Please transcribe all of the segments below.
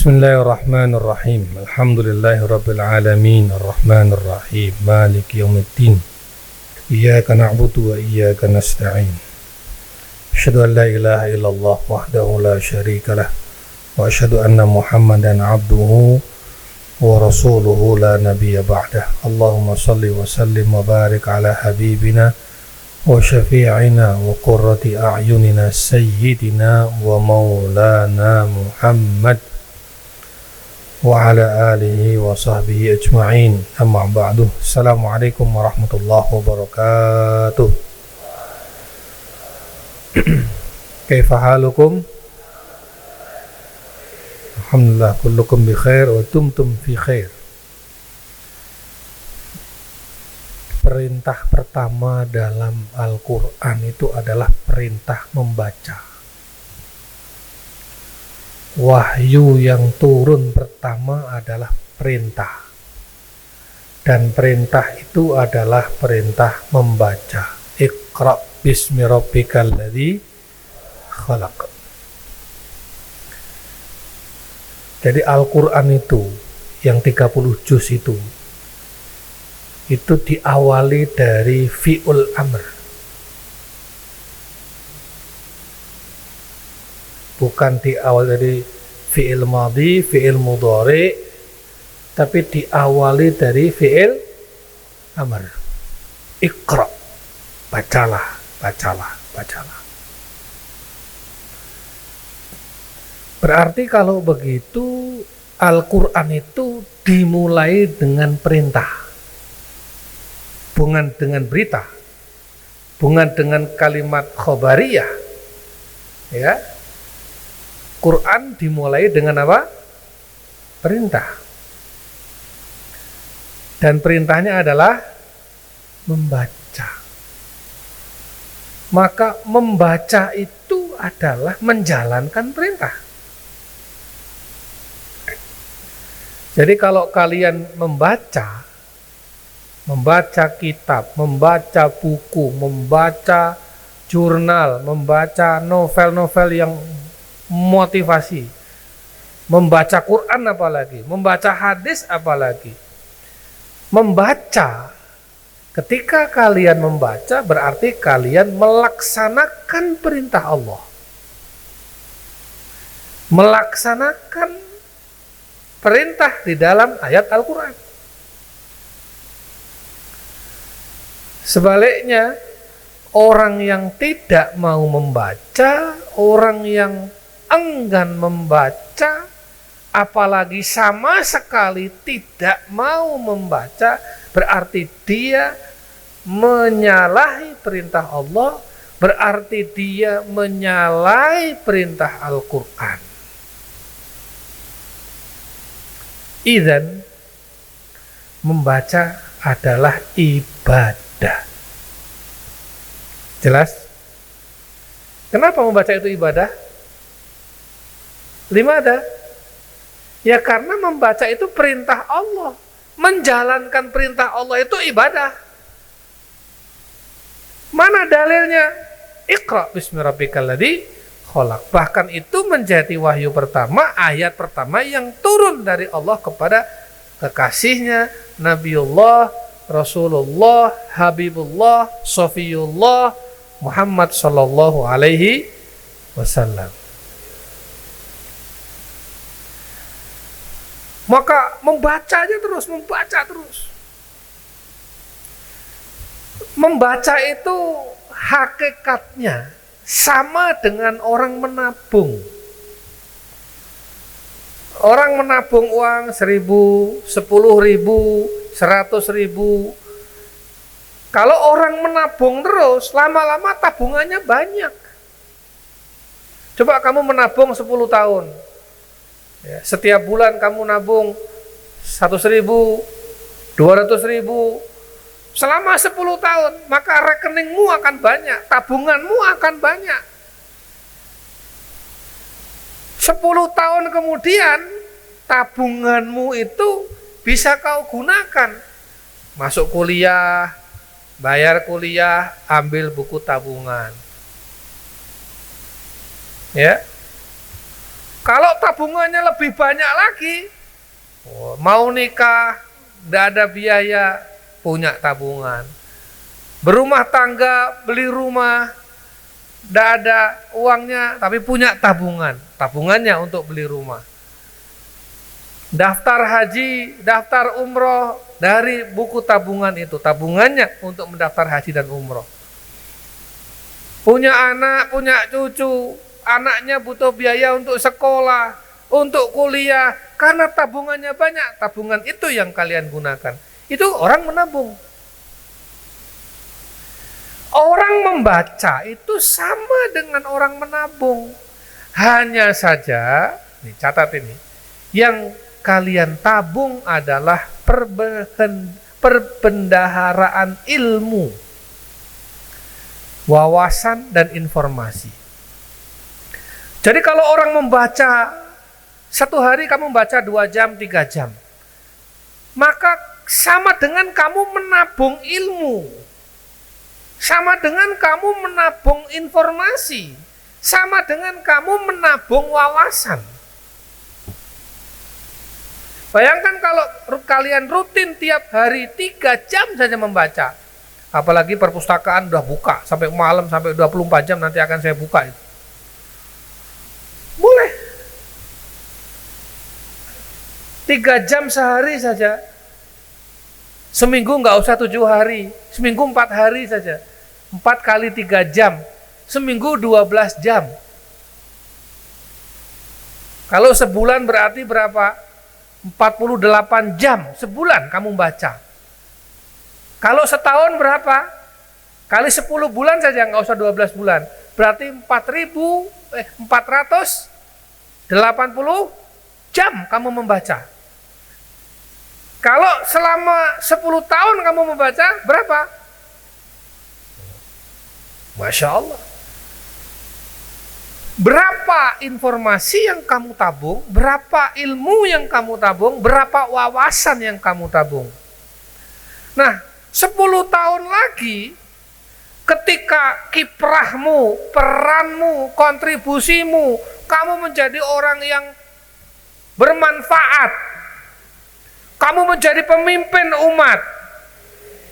Bismillahirrahmanirrahim. Alhamdulillahirabbil alamin, arrahmanir rahim, maliki yaumiddin. Iyyaka na'budu wa iyyaka nasta'in. Asyhadu an la ilaha illallah wahdahu la syarika lah wa asyhadu anna Muhammadan 'abduhu wa rasuluhu la nabiyya ba'dah. Allahumma shalli wa sallim wa barik ala habibina wa syafi'ina wa qurrati a'yunina sayyidina wa maulana Muhammad wa ala alihi wa sahbihi ajma'in. Amma ba'du. Assalamualaikum warahmatullahi wabarakatuh. Kaifa halukum? Alhamdulillah, kullukum bi khair wa tumtum fi khair. Perintah pertama dalam Al-Quran itu adalah perintah membaca. Wahyu yang turun pertama adalah perintah, dan perintah itu adalah perintah membaca. Iqra bismi rabbikal ladzi khalaq. Jadi Al-Quran itu yang 30 juz itu diawali dari fi'ul amr, bukan diawali dari fi'il madhi, fi'il mudhari, tapi diawali dari fi'il amr. Iqra, bacalah, bacalah, bacalah. Berarti kalau begitu Al-Quran itu dimulai dengan perintah, bukan dengan berita, bukan dengan kalimat khobariyah, ya. Quran dimulai dengan apa? Perintah. Dan perintahnya adalah membaca. Maka membaca itu adalah menjalankan perintah. Jadi kalau kalian membaca kitab, membaca buku, membaca jurnal, membaca novel-novel yang motivasi, membaca Quran apalagi, membaca hadis apalagi. Membaca, ketika kalian membaca berarti kalian melaksanakan perintah Allah, melaksanakan perintah di dalam ayat Al-Quran. Sebaliknya, orang yang tidak mau membaca, orang yang enggan membaca, apalagi sama sekali tidak mau membaca, berarti dia menyalahi perintah Allah, berarti dia menyalahi perintah Al-Quran. Idzan, membaca adalah ibadah. Jelas? Kenapa membaca itu ibadah? Limada? Ya karena membaca itu perintah Allah. Menjalankan perintah Allah itu ibadah. Mana dalilnya? Iqra bismi rabbikal ladzi khalaq. Bahkan itu menjadi wahyu pertama, ayat pertama yang turun dari Allah kepada kekasihnya Nabiullah, Rasulullah, Habibullah, Sofiyullah, Muhammad sallallahu alaihi wasallam. Maka membaca aja terus, membaca terus. Membaca itu hakikatnya sama dengan orang menabung. Orang menabung uang 1.000, 10.000, 100.000. Kalau orang menabung terus, lama-lama tabungannya banyak. Coba kamu menabung 10 tahun. Ya, setiap bulan kamu nabung 100.000, 200.000, selama 10 tahun, maka rekeningmu akan banyak, tabunganmu akan banyak. 10 tahun kemudian, tabunganmu itu bisa kau gunakan. Masuk kuliah, bayar kuliah, ambil buku tabungan. Ya. Kalau tabungannya lebih banyak lagi, mau nikah, tidak ada biaya, punya tabungan. Berumah tangga, beli rumah, tidak ada uangnya, tapi punya tabungan. Tabungannya untuk beli rumah. Daftar haji, daftar umroh, dari buku tabungan itu. Tabungannya untuk mendaftar haji dan umroh. Punya anak, punya cucu, anaknya butuh biaya untuk sekolah, untuk kuliah, karena tabungannya banyak. Tabungan itu yang kalian gunakan. Itu orang menabung. Orang membaca itu sama dengan orang menabung. Hanya saja, nih catat ini, yang kalian tabung adalah perbendaharaan ilmu, wawasan dan informasi. Jadi kalau orang membaca, satu hari kamu membaca 2 jam, 3 jam, maka sama dengan kamu menabung ilmu, sama dengan kamu menabung informasi, sama dengan kamu menabung wawasan. Bayangkan kalau kalian rutin tiap hari 3 jam saja membaca. Apalagi perpustakaan udah buka sampai malam, sampai 24 jam nanti akan saya buka itu. Boleh. 3 jam sehari saja. Seminggu nggak usah 7 hari. Seminggu 4 hari saja. 4 kali 3 jam. Seminggu 12 jam. Kalau sebulan berarti berapa? 48 jam sebulan kamu baca. Kalau setahun berapa? Kali 10 bulan saja, nggak usah 12 bulan. Berarti 4.480 jam kamu membaca. Kalau selama 10 tahun kamu membaca, berapa? Masya Allah. Berapa informasi yang kamu tabung, berapa ilmu yang kamu tabung, berapa wawasan yang kamu tabung. Nah, 10 tahun lagi, ketika kiprahmu, peranmu, kontribusimu, kamu menjadi orang yang bermanfaat, kamu menjadi pemimpin umat,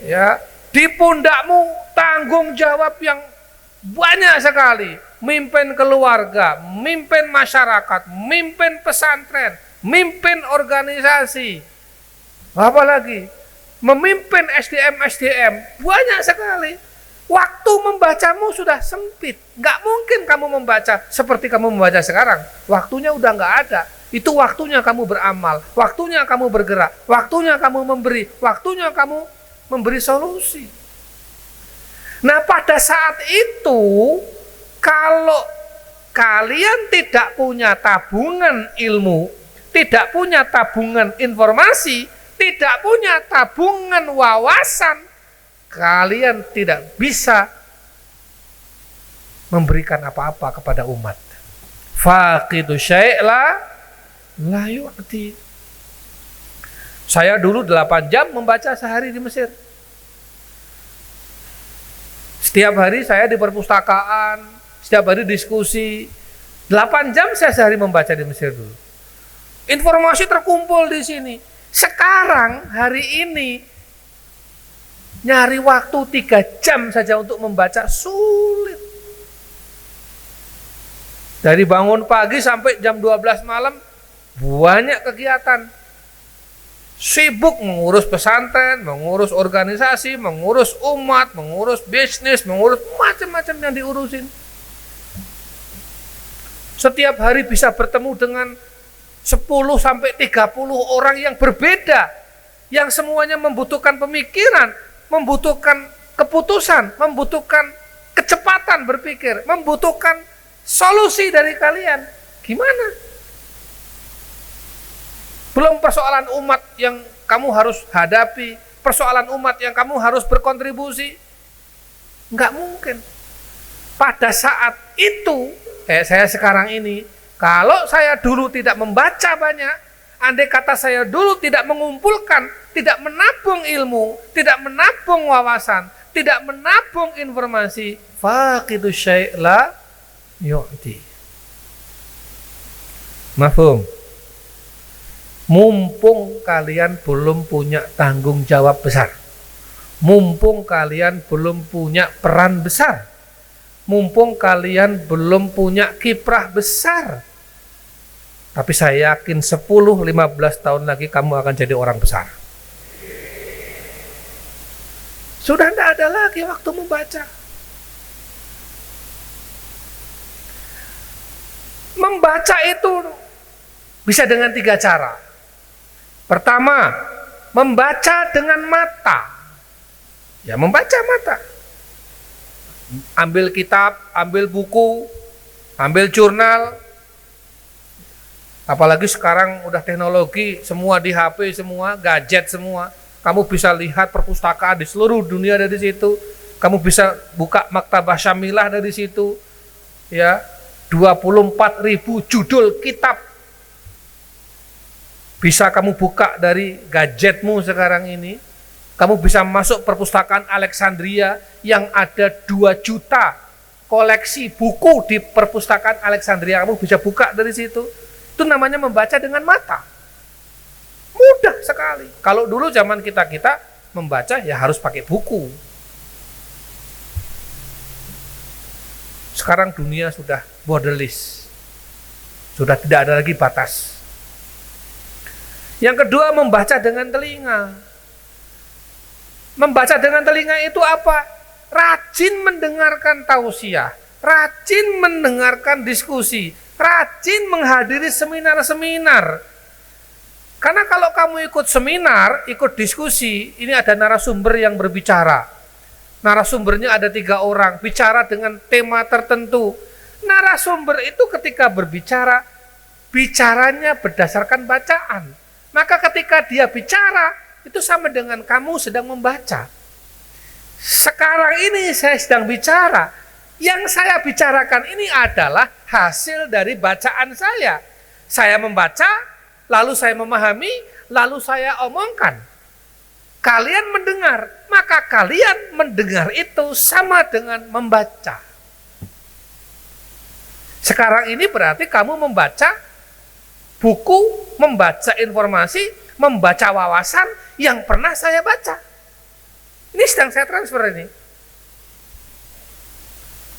ya, di pundakmu tanggung jawab yang banyak sekali. Mimpin keluarga, mimpin masyarakat, mimpin pesantren, mimpin organisasi, apalagi memimpin SDM, banyak sekali. Waktu membacamu sudah sempit, nggak mungkin kamu membaca seperti kamu membaca sekarang. Waktunya udah nggak ada. Itu waktunya kamu beramal, waktunya kamu bergerak, waktunya kamu memberi, waktunya kamu memberi solusi. Nah, pada saat itu, kalau kalian tidak punya tabungan ilmu, tidak punya tabungan informasi, tidak punya tabungan wawasan, kalian tidak bisa memberikan apa-apa kepada umat. Faqidu syai' la yu'ti. Saya dulu 8 jam membaca sehari di Mesir. Setiap hari saya di perpustakaan, setiap hari diskusi. 8 jam saya sehari membaca di Mesir dulu. Informasi terkumpul di sini. Sekarang hari ini nyari waktu 3 jam saja untuk membaca sulit. Dari bangun pagi sampai jam 12 malam banyak kegiatan. Sibuk mengurus pesantren, mengurus organisasi, mengurus umat, mengurus bisnis, mengurus macam-macam yang diurusin. Setiap hari bisa bertemu dengan 10 sampai 30 orang yang berbeda, yang semuanya membutuhkan pemikiran, membutuhkan keputusan, membutuhkan kecepatan berpikir, membutuhkan solusi dari kalian. Gimana? Belum persoalan umat yang kamu harus hadapi, persoalan umat yang kamu harus berkontribusi. Nggak mungkin. Pada saat itu, saya sekarang ini, kalau saya dulu tidak membaca banyak, andai kata saya dulu tidak mengumpulkan, tidak menabung ilmu, tidak menabung wawasan, tidak menabung informasi, faqidu syai' la yu'ti. Mafhum? Mumpung kalian belum punya tanggung jawab besar, mumpung kalian belum punya peran besar, mumpung kalian belum punya kiprah besar, tapi saya yakin 10-15 tahun lagi kamu akan jadi orang besar. Sudah tidak ada lagi waktu membaca. Membaca itu bisa dengan 3 cara. Pertama, membaca dengan mata. Ya, membaca mata. Ambil kitab, ambil buku, ambil jurnal. Apalagi sekarang udah teknologi, semua di HP, semua gadget semua. Kamu bisa lihat perpustakaan di seluruh dunia dari situ. Kamu bisa buka Maktabah Syamilah dari situ. Ya, 24.000 judul kitab bisa kamu buka dari gadgetmu sekarang ini. Kamu bisa masuk perpustakaan Alexandria yang ada 2 juta koleksi buku di perpustakaan Alexandria. Kamu bisa buka dari situ. Itu namanya membaca dengan mata. Mudah sekali. Kalau dulu zaman kita membaca ya harus pakai buku. Sekarang dunia sudah borderless. Sudah tidak ada lagi batas. Yang kedua, membaca dengan telinga. Membaca dengan telinga itu apa? Rajin mendengarkan tausiah, rajin mendengarkan diskusi, rajin menghadiri seminar-seminar. Karena kalau kamu ikut seminar, ikut diskusi, ini ada narasumber yang berbicara. Narasumbernya ada 3 orang, bicara dengan tema tertentu. Narasumber itu ketika berbicara, bicaranya berdasarkan bacaan. Maka ketika dia bicara, itu sama dengan kamu sedang membaca. Sekarang ini saya sedang bicara. Yang saya bicarakan ini adalah hasil dari bacaan saya. Saya membaca, lalu saya memahami, lalu saya omongkan. Kalian mendengar, maka kalian mendengar itu sama dengan membaca. Sekarang ini berarti kamu membaca buku, membaca informasi, membaca wawasan yang pernah saya baca. Ini sedang saya transfer ini.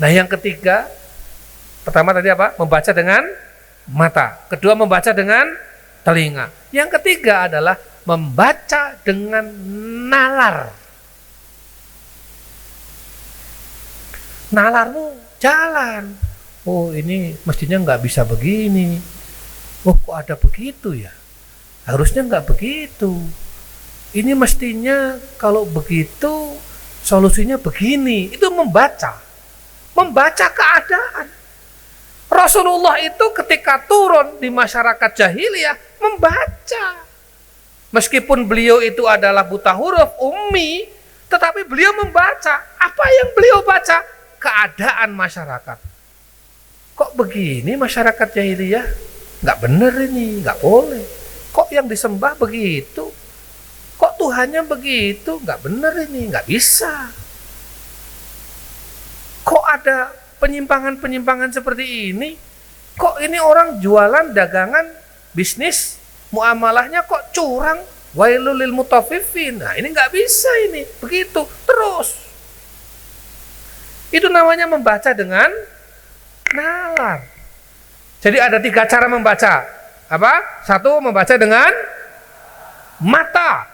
Nah, yang ketiga, pertama tadi apa? Membaca dengan mata. Kedua, membaca dengan telinga. Yang ketiga adalah membaca dengan nalar. Nalarmu jalan. Oh, ini mestinya nggak bisa begini. Oh, kok ada begitu ya? Harusnya nggak begitu. Ini mestinya kalau begitu solusinya begini. Itu membaca. Membaca keadaan. Rasulullah itu ketika turun di masyarakat jahiliyah membaca. Meskipun beliau itu adalah buta huruf, ummi, tetapi beliau membaca. Apa yang beliau baca? Keadaan masyarakat. Kok begini masyarakat jahiliyah? Nggak benar ini, nggak boleh. Kok yang disembah begitu? Kok Tuhannya begitu? Nggak benar ini, nggak bisa. Kok ada penyimpangan-penyimpangan seperti ini? Kok ini orang jualan dagangan, bisnis, muamalahnya kok curang? Wailul lil mutaffifin. Nah, ini nggak bisa ini, begitu terus. Itu namanya membaca dengan nalar. Jadi ada 3 cara membaca. Apa? 1, membaca dengan mata.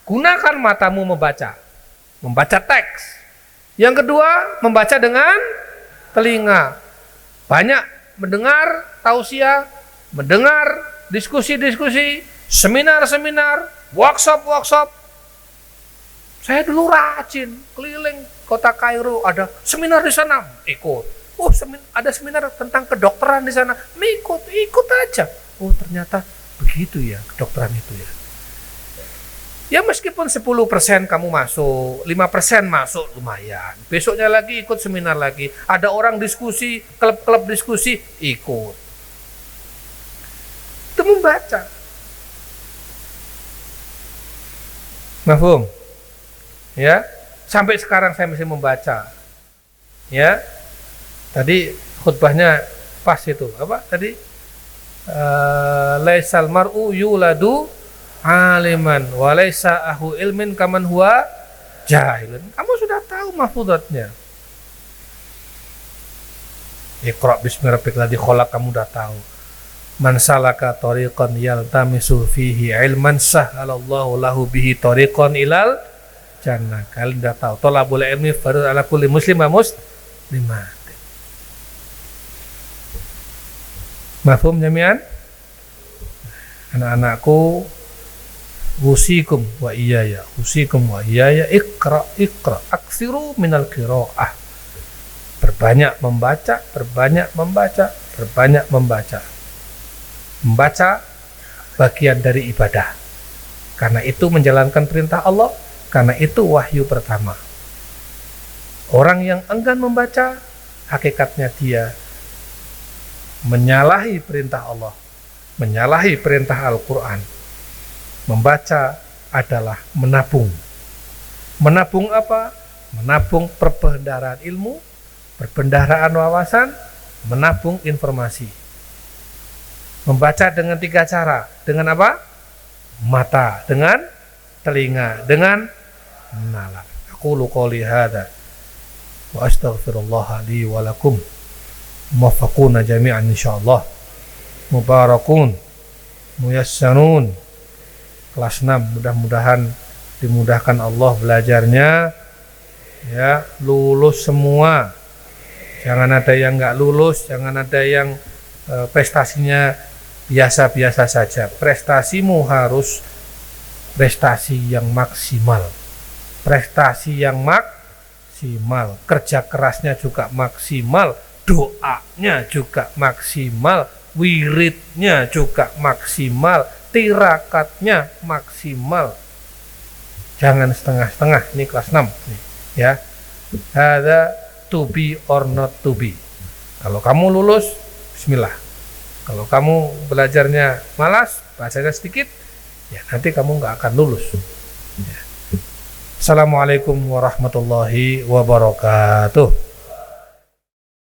Gunakan matamu membaca. Membaca teks. Yang kedua, membaca dengan telinga. Banyak mendengar tausiah, mendengar diskusi-diskusi, seminar-seminar, workshop-workshop. Saya dulu rajin keliling kota Kairo, ada seminar di sana, ikut. Oh, ada seminar tentang kedokteran di sana, ikut aja. Oh, ternyata begitu ya kedokteran itu ya. Ya meskipun 10% kamu masuk, 5% masuk lumayan. Besoknya lagi ikut seminar lagi. Ada orang diskusi, klub-klub diskusi, ikut. Itu membaca. Mafhum? Ya, sampai sekarang saya masih membaca. Ya. Tadi khutbahnya pas itu. Apa tadi? laisal mar'u yuladu aliman wa laisa ahu ilmin kaman huwa jahilun. Kamu sudah tahu mahfudzatnya. Iqra bismi rabbikal ladzi khalaq, kamu sudah tahu. Man salaka tariqan yaltamisu fihi ilman sahhalallahu lahu bihi tariqan ilal jannah. Kalian sudah tahu. Thalabul ilmi fardun ala kulli muslim wa muslimat. Mafhum jami'an? Anak-anakku, usikum wa iyaya iqra aksiru minal qiraah. Berbanyak membaca. Membaca bagian dari ibadah. Karena itu menjalankan perintah Allah, karena itu wahyu pertama. Orang yang enggan membaca, hakikatnya dia menyalahi perintah Allah, menyalahi perintah Al-Quran. Membaca adalah menabung. Menabung apa? Menabung perbendaharaan ilmu, perbendaharaan wawasan, menabung informasi. Membaca dengan 3 cara. Dengan apa? Mata, dengan telinga, dengan nalar. Aqulu qouli hadza wa astaghfirullah li wa lakum. Muwaffaquna jami'an insyaallah. Mubarakun, muyassarun. Kelas 6, mudah-mudahan dimudahkan Allah belajarnya, ya, lulus semua. Jangan ada yang nggak lulus, jangan ada yang prestasinya biasa-biasa saja. Prestasimu harus prestasi yang maksimal. Prestasi yang maksimal, kerja kerasnya juga maksimal, doanya juga maksimal, wiridnya juga maksimal, tirakatnya maksimal. Jangan setengah-setengah. Ini kelas 6 nih, ya. Ada to be or not to be. Kalau kamu lulus, bismillah. Kalau kamu belajarnya malas, bacanya sedikit, ya nanti kamu nggak akan lulus, ya. Assalamualaikum warahmatullahi wabarakatuh.